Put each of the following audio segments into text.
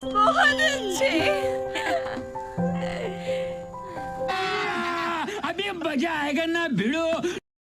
बहुत अच्छे। अभी मजा आएगा ना भिड़ो।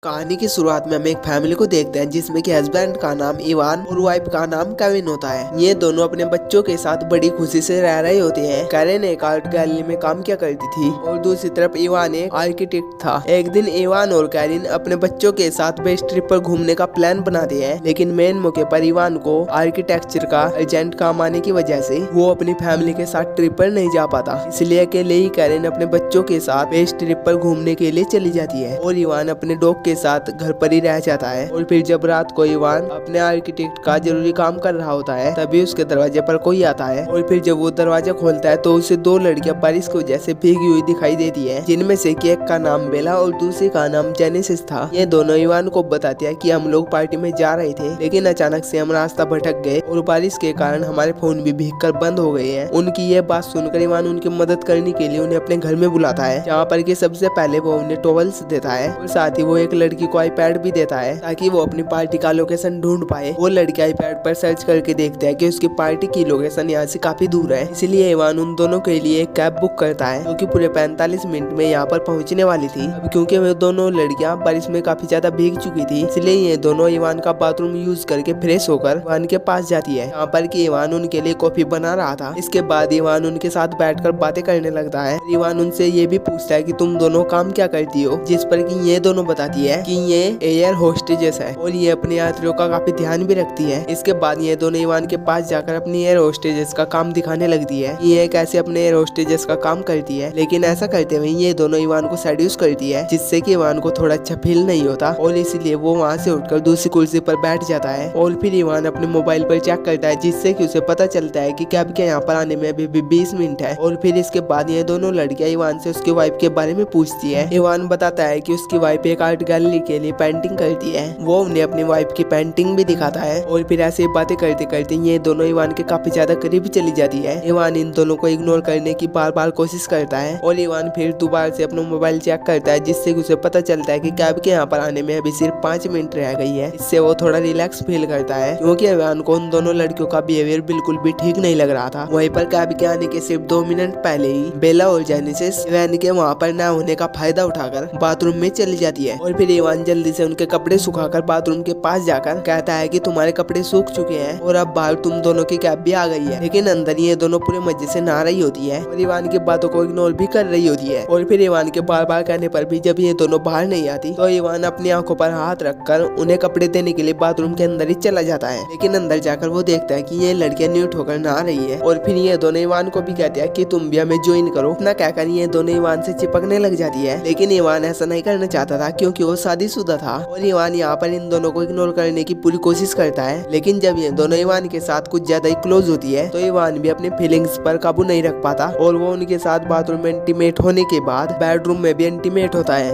कहानी की शुरुआत में हम एक फैमिली को देखते हैं जिसमें कि हस्बैंड का नाम इवान और वाइफ का नाम केविन होता है। ये दोनों अपने बच्चों के साथ बड़ी खुशी से रह रहे होते हैं। कैरेन एक आर्ट गैलरी में काम किया करती थी और दूसरी तरफ इवान एक आर्किटेक्ट था। एक दिन इवान और कैरिन अपने बच्चों के साथ बेस्ट ट्रिप पर घूमने का प्लान बनाते हैं, लेकिन मेन मौके पर इवान को आर्किटेक्चर का अर्जेंट काम आने की वजह से वो अपनी फैमिली के साथ ट्रिप पर नहीं जा पाता। इसलिए अकेले ही कैरिन अपने बच्चों के साथ बेस्ट ट्रिप पर घूमने के लिए चली जाती है और इवान अपने डॉग के साथ घर पर ही रह जाता है। और फिर जब रात को इवान अपने आर्किटेक्ट का जरूरी काम कर रहा होता है तभी उसके दरवाजे पर कोई आता है और फिर जब वो दरवाजा खोलता है तो उसे दो लड़कियां बारिश की वजह से भीगी हुई दिखाई देती है, जिनमें से एक का नाम बेला और दूसरी का नाम जेनेसिस था। ये दोनों इवान को बताते हैं कि हम लोग पार्टी में जा रहे थे, लेकिन अचानक से हम रास्ता भटक गए और बारिश के कारण हमारे फोन भी भीग कर बंद हो गए हैं। उनकी ये बात सुनकर इवान उनकी मदद करने के लिए उन्हें अपने घर में बुलाता है, जहाँ पर कि सबसे पहले वो उन्हें टॉवल्स देता है और साथ ही वो एक लड़की को आईपैड भी देता है ताकि वो अपनी पार्टी का लोकेशन ढूंढ पाए। वो लड़की आईपैड पर सर्च करके देखता है कि उसकी पार्टी की लोकेशन यहाँ से काफी दूर है, इसलिए इवान उन दोनों के लिए एक कैब बुक करता है जो कि पूरे 45 मिनट में यहाँ पर पहुँचने वाली थी। अब क्योंकि वो दोनों लड़कियाँ बारिश में काफी ज्यादा भीग चुकी थी, इसलिए ये दोनों इवान का बाथरूम यूज करके फ्रेश होकर इवान के पास जाती है, यहाँ पर कि इवान उनके लिए कॉफी बना रहा था। इसके बाद इवान उनके साथ बैठकर बातें करने लगता है। इवान उनसे ये भी पूछता है कि तुम दोनों काम क्या करती हो, जिस पर कि ये दोनों बताती है कि ये एयर होस्टेजेस है और ये अपने यात्रियों का काफी ध्यान भी रखती है। इसके बाद ये दोनों इवान के पास जाकर अपनी एयर होस्टेजेस का काम दिखाने लगती है, ये कैसे अपने एयर होस्टेजेस का काम करती है। लेकिन ऐसा करते हुए ये दोनों इवान को सेड्यूस करती है, जिससे कि इवान को थोड़ा अच्छा फील नहीं होता और इसलिए वो वहाँ से उठकर दूसरी कुर्सी पर बैठ जाता है और फिर इवान अपने मोबाइल पर चेक करता है, जिससे कि उसे पता चलता है कि कैब के यहाँ पर आने में अभी भी 20 मिनट है। और फिर इसके बाद ये दोनों लड़कियां इवान से उसकी वाइफ के बारे में पूछती है। इवान बताता है कि उसकी वाइफ एक आर्ट गैलरी के लिए पेंटिंग करती है। वो उन्हें अपनी वाइफ की पेंटिंग भी दिखाता है और फिर ऐसे बातें करते करते ये दोनों इवान के काफी ज्यादा करीब चली जाती है। इवान इन दोनों को इग्नोर करने की बार बार कोशिश करता है और इवान फिर दोबारा से अपना मोबाइल चेक करता है, जिससे उसे पता चलता है कि कैब के यहाँ पर आने में अभी सिर्फ 5 मिनट रह गई है। इससे वो थोड़ा रिलैक्स फील करता है, क्योंकि इवान को उन दोनों लड़कियों का बिहेवियर बिल्कुल भी ठीक नहीं लग रहा था। वहीं पर कैब के आने के सिर्फ 2 मिनट पहले ही बेला और जेनेसिस इवान के वहाँ पर न होने का फायदा उठाकर बाथरूम में चली जाती है और फिर इवान जल्दी से उनके कपड़े सुखाकर बाथरूम के पास जाकर कहता है कि तुम्हारे कपड़े सूख चुके हैं और अब बाहर तुम दोनों की कैब भी आ गई है। लेकिन अंदर ये दोनों पूरे मजे से नहा रही होती है और इवान की बातों को इग्नोर भी कर रही होती है। और फिर इवान के बार बार कहने पर भी जब ये दोनों बाहर नहीं आती तो इवान अपनी आंखों पर हाथ रखकर उन्हें कपड़े देने के लिए बाथरूम के अंदर ही चला जाता है। लेकिन अंदर जाकर वो देखता है कि ये लड़कियां न्यूट होकर नहा रही है और फिर ये दोनों इवान को भी कहते हैं कि तुम भी हमें ज्वाइन करो। इतना कहकर ये दोनों इवान से चिपकने लग जाती है, लेकिन इवान ऐसा नहीं करना चाहता था क्योंकि वो शादीशुदा था और इवान यहाँ पर इन दोनों को इग्नोर करने की पूरी कोशिश करता है। लेकिन जब ये दोनों इवान के साथ कुछ ज्यादा ही क्लोज होती है तो इवान भी अपने फीलिंग्स पर काबू नहीं रख पाता और वो उनके साथ बाथरूम में इंटीमेट होने के बाद बेडरूम में भी इंटीमेट होता है।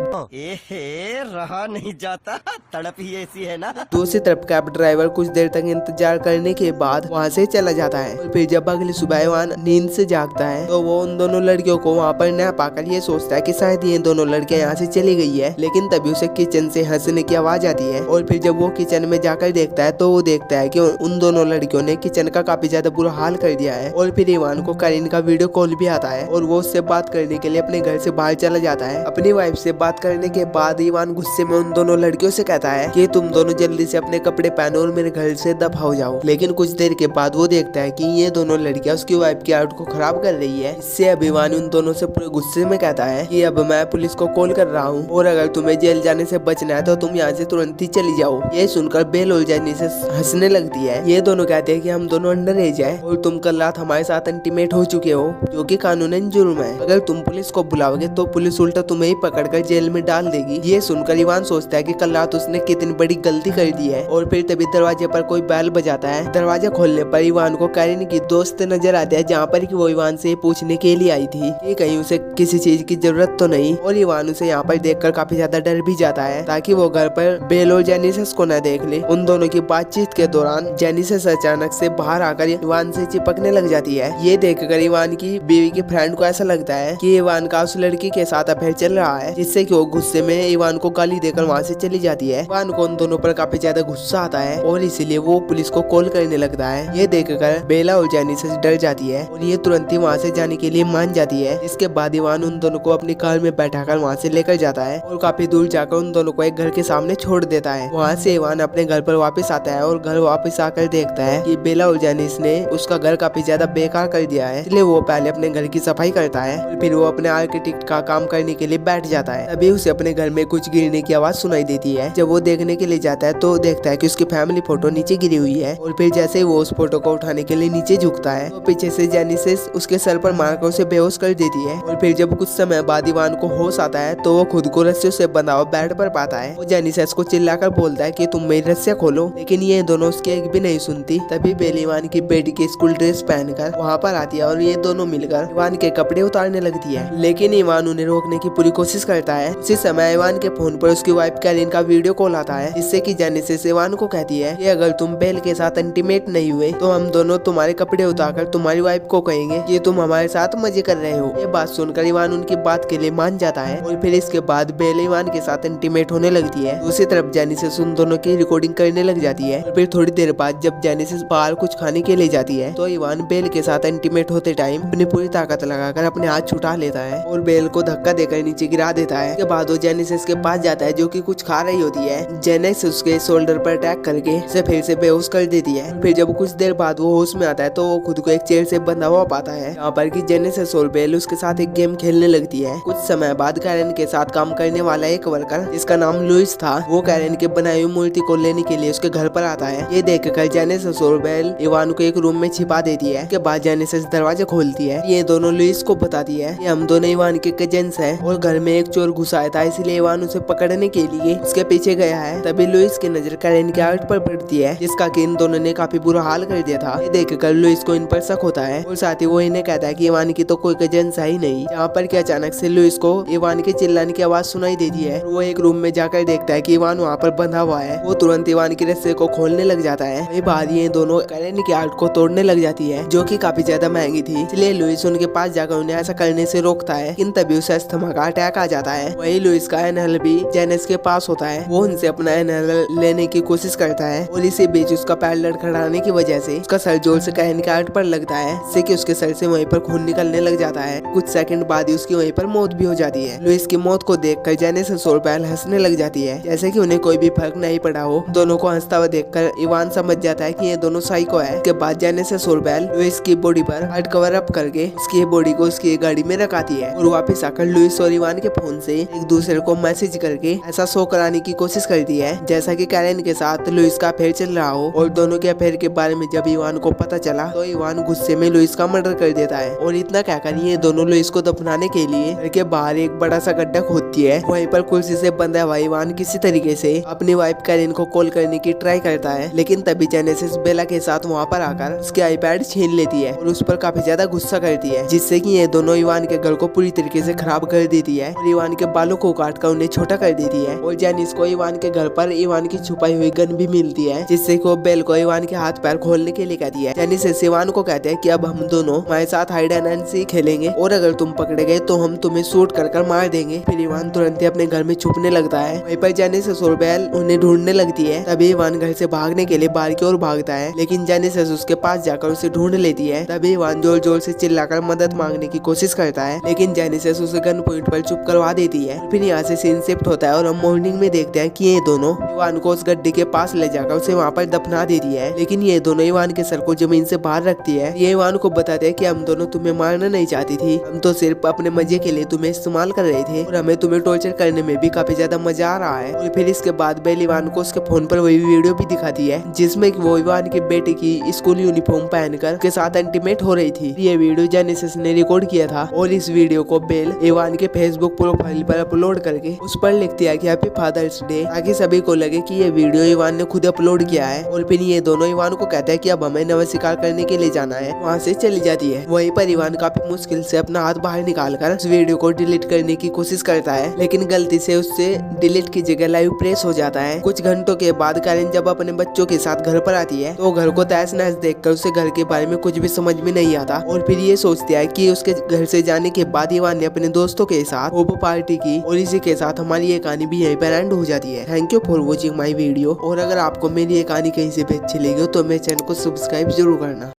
रहा नहीं जाता, तड़प ही ऐसी है ना। दूसरी तरफ कैब ड्राइवर कुछ देर तक इंतजार करने के बाद वहाँ से चला जाता है और फिर जब अगली सुबह इवान नींद से जागता है तो वो उन दोनों लड़कियों को वहाँ पर न पाकर ये सोचता है कि शायद ये दोनों लड़कियां यहाँ से चली गई है। लेकिन तभी उसे किचन से हंसने की आवाज आती है और फिर जब वो किचन में जाकर देखता है तो वो देखता है कि उन दोनों लड़कियों ने किचन का काफी ज्यादा बुरा हाल कर दिया है। और फिर इवान को करीन का वीडियो कॉल भी आता है और वो उससे बात करने के लिए अपने घर से बाहर चला जाता है। अपनी वाइफ से बात करने के बाद इवान गुस्से में उन दोनों लड़कियों से कहता है कि तुम दोनों जल्दी से अपने कपड़े पहनो और मेरे घर से दफा हो जाओ। लेकिन कुछ देर के बाद वो देखता है कि ये दोनों लड़कियां उसकी वाइफ की आउट को खराब कर रही है। इससे अब इवान उन दोनों से पूरे गुस्से में कहता है कि अब मैं पुलिस को कॉल कर रहा हूँ और अगर तुम्हें जेल जाने से बचना है तो तुम यहाँ से तुरंत ही चली जाओ। ये सुनकर बेल और जेनेसिस हंसने लगती है। ये दोनों कहते हैं कि हम दोनों अंडर एज है और तुम कल रात हमारे साथ इंटीमेट हो चुके हो, जो कि कानूनन जुर्म है। अगर तुम पुलिस को बुलाओगे तो पुलिस उल्टा तुम्हें ही पकड़कर जेल में डाल देगी। ये सुनकर इवान सोचता है कि कल रात उसने कितनी बड़ी गलती कर दी है। और फिर तभी दरवाजे पर कोई बैल बजाता है। दरवाजा खोलने पर इवान को कैरिन की दोस्त नजर आती है, जहाँ पर वो इवान से पूछने के लिए आई थी कि कहीं उसे किसी चीज की जरूरत तो नहीं। और इवान उसे यहाँ पर देखकर काफी ज्यादा डर भी जाता जाता है ताकि वो घर पर बेल और जेनिसिस को न देख ले। उन दोनों की बातचीत के दौरान जेनिसिस अचानक से बाहर आकर इवान से चिपकने लग जाती है। ये देखकर इवान की बीवी की फ्रेंड को ऐसा लगता है कि इवान का उस लड़की के साथ अफेयर चल रहा है, जिससे कि वो गुस्से में इवान को गाली देकर वहाँ से चली जाती है। इवान को उन दोनों पर काफी ज्यादा गुस्सा आता है और इसीलिए वो पुलिस को कॉल करने लगता है। ये देखकर बेला और जेनिसिस डर जाती है और ये तुरंत ही वहाँ से जाने के लिए मान जाती है। इसके बाद इवान उन दोनों को अपनी कार में बैठाकर वहाँ से लेकर जाता है और काफी दूर जाकर उन दोनों को एक घर के सामने छोड़ देता है। वहाँ से इवान अपने घर पर वापस आता है और घर वापस आकर देखता है कि बेला और जेनिस ने उसका घर काफी ज्यादा बेकार कर दिया है, इसलिए वो पहले अपने घर की सफाई करता है और फिर वो अपने आर्किटेक्ट का काम करने के लिए बैठ जाता है। तभी उसे अपने घर में कुछ गिरने की आवाज सुनाई देती है। जब वो देखने के लिए जाता है तो देखता है कि उसकी फैमिली फोटो नीचे गिरी हुई है और फिर जैसे ही वो उस फोटो को उठाने के लिए नीचे झुकता है तो पीछे से जेनिसिस उसके सर पर मारकर उसे बेहोश कर देती है। और फिर जब कुछ समय बाद इवान को होश आता है तो वो खुद को रस्सियों से बंधा हुआ बेड पर पाता है। वो जेनिसिस को चिल्लाकर बोलता है कि तुम मेरी रस्सियां खोलो, लेकिन ये दोनों उसकी एक भी नहीं सुनती। तभी बेल इवान की बेटी की स्कूल ड्रेस पहनकर वहाँ पर आती है और ये दोनों मिलकर इवान के कपड़े उतारने लगती है, लेकिन इवान उन्हें रोकने की पूरी कोशिश करता है। उसी समय इवान के फोन पर उसकी वाइफ कैरिन का वीडियो कॉल आता है, जिससे कि जेनिसिस इवान को कहती है कि अगर तुम बेल के साथ इंटीमेट नहीं हुए तो हम दोनों तुम्हारे कपड़े उतारकर तुम्हारी वाइफ को कहेंगे कि तुम हमारे साथ मजे कर रहे हो। ये बात सुनकर इवान उनकी बात के लिए मान जाता है और फिर इसके बाद बेल इवान के साथ इंटीमेट होने लगती है। दूसरी तरफ जेनिसिस उन दोनों की रिकॉर्डिंग करने लग जाती है और फिर थोड़ी देर बाद जब जेनिसिस बाहर कुछ खाने के लिए जाती है तो इवान बेल के साथ इंटीमेट होते टाइम अपनी पूरी ताकत लगाकर अपने हाथ छुटा लेता है और बेल को धक्का देकर नीचे गिरा देता है। उसके बाद वो जेनिसिस के पास जाता है जो कि कुछ खा रही होती है। जेनिसिस उसके शोल्डर पर अटैक करके उसे फिर से बेहोश कर देती है। फिर जब कुछ देर बाद वो होश में आता है तो वो खुद को एक चेयर से बंधा हुआ पाता है, यहाँ पर कि जेनिसिस और बेल उसके साथ एक गेम खेलने लगती है। कुछ समय बाद कैरन के साथ काम करने वाला एक वर्कर जिसका नाम लुइस था, वो कैरन के बनाई हुई मूर्ति को लेने के लिए उसके घर पर आता है। ये देखकर जेनिसिस और बेल इवान को एक रूम में छिपा देती है। उसके बाद जेनिसिस दरवाजा खोलती है। ये दोनों लुइस को बताती है कि हम दोनों इवान के कजिन्स हैं और घर में एक चोर घुसा आया था, इसलिए इवान उसे पकड़ने के लिए उसके पीछे गया है। तभी लुइस की नजर कैरन के आर्ट पर पड़ती है, जिसका कि इन दोनों ने काफी बुरा हाल कर दिया था। ये देखकर लुइस को इन पर शक होता है और साथ ही वो इन्हें कहता है कि इवान की तो कोई कजिन्स है ही नहीं। यहाँ पर कि अचानक से लुइस को इवान के चिल्लाने की आवाज सुनाई देती है। वो एक रूम में जाकर देखता है कि इवान वहाँ पर बंधा हुआ है। वो तुरंत इवान की रस्से को खोलने लग जाता है। वही बात ये दोनों कैरन की आर्ट को तोड़ने लग जाती है, जो कि काफी ज्यादा महंगी थी, इसलिए लुइस उनके पास जाकर उन्हें ऐसा करने से रोकता है। लेकिन तभी उसे अस्थमा का अटैक आ जाता है। वही लुइस का एनहल भी जेनिस के पास होता है। वो उनसे अपना एनहल लेने की कोशिश करता है और इसी बीच उसका पैर लड़खड़ाने की वजह से उसका सर जोर से कैरन के आर्ट पर लगता है, जिससे कि उसके सर से वहीं पर खून निकलने लग जाता है। कुछ सेकंड बाद ही उसकी वहीं पर मौत भी हो जाती है। लुइस की मौत को देखकर जेनिस और बेल हंसने लग जाती है, जैसे कि उन्हें कोई भी फर्क नहीं पड़ा हो। दोनों को हंसता हुआ देखकर इवान समझ जाता है कि ये दोनों साइको है। इसके बाद जेनिस और बेल लुइस की बॉडी पर हार्ड कवर अप करके उसकी बॉडी को उसकी गाड़ी में रखाती है और वापस आकर लुइस और इवान के फोन से एक दूसरे को मैसेज करके ऐसा शो कराने की कोशिश करती है जैसा कि कैरन के साथ लुइस का अफेयर चल रहा हो। और दोनों के अफेयर के बारे में जब इवान को पता चला तो इवान गुस्से में लुइस का मर्डर कर देता है और इतना कहकर ये दोनों लुइस को दफनाने के लिए घर के बाहर एक बड़ा सा गड्ढा खोदती है। वहीं पर कुर्सी से बंधा हुआ इवान किसी तरीके से अपनी वाइफ कैरन को कॉल करने की ट्राई करता है, लेकिन तभी जेनिसिस बेला के साथ वहाँ पर आकर उसके आईपैड छीन लेती है और उस पर काफी ज्यादा गुस्सा करती है, जिससे कि ये दोनों इवान के घर को पूरी तरीके से खराब कर देती है और इवान के बालों को काटकर उन्हें छोटा कर देती है। और जेनिस को इवान के घर पर इवान की छुपाई हुई गन भी मिलती है, जिससे कि वो बेल को इवान के हाथ पैर खोलने के लिए कहती है। जेनिस इवान को कहते हैं कि अब हम दोनों हमारे साथ हाइड एंड सीक खेलेंगे और अगर तुम पकड़े गए तो हम तुम्हें शूट कर मार देंगे। फिर इवान तुरंत ही अपने घर में छुपने लगता है। वहीं पर जेनिस और बेल उन्हें ढूंढने लगती है। तभी इवान घर से भागने के लिए बाहर की ओर भागता है, लेकिन जेनिस उसके पास जाकर उसे ढूंढ लेती है। तभी इवान जोर जोर से चिल्लाकर मदद मांगने की कोशिश करता है, लेकिन जेनिस उसे गन पॉइंट पर चुप करवा देती है। फिर यहाँ से सीन शिफ्ट होता है और हम मॉर्निंग में देखते हैं कि ये दोनों इवान को उस गड्ढे के पास ले जाकर उसे वहाँ पर दफना देती है, लेकिन ये दोनों इवान के सर को जमीन से बाहर रखती है। ये इवान को बताते हैं कि हम दोनों तुम्हें मारना नहीं चाहती थी, हम तो सिर्फ अपने मजे के लिए तुम्हें इस्तेमाल कर रहे थे और हमें तुम्हें टॉर्चर करने में भी काफी ज्यादा मजा आ रहा है। और फिर इसके बाद बेल इवान को उसके फोन पर वही वीडियो भी दिखाती है जिसमें वो इवान के बेटे की स्कूल यूनिफॉर्म पहनकर उसके साथ इंटीमेट हो रही थी। ये वीडियो जेनिसिस ने रिकॉर्ड किया था और इस वीडियो को बेल इवान के फेसबुक प्रोफाइल पर अपलोड करके उस पर लिखती है कि हैप्पी फादर्स डे, ताकि सभी को लगे कि ये वीडियो इवान ने खुद अपलोड किया है। और फिर ये दोनों इवान को कहते हैं कि अब हमें नवा शिकार करने के लिए जाना है। वहाँ से चली जाती है। वहीं पर इवान काफी मुश्किल से अपना हाथ बाहर निकालकर उस वीडियो को डिलीट करने की कोशिश करता है, लेकिन गलती से उस उससे डिलीट की जगह लाइव प्रेस हो जाता है। कुछ घंटों के बाद कारिन जब अपने बच्चों के साथ घर पर आती है तो घर को तहस नहस देखकर उसे घर के बारे में कुछ भी समझ में नहीं आता और फिर ये सोचती है कि उसके घर से जाने के बाद इवान ने अपने दोस्तों के साथ होप पार्टी की और इसी के साथ हमारी ये कहानी भी यहीं पर एंड हो जाती है। Thank you for watching my video. और अगर आपको मेरी ये कहानी कहीं से भी अच्छी लगी हो तो मेरे चैनल को सब्सक्राइब जरूर करना।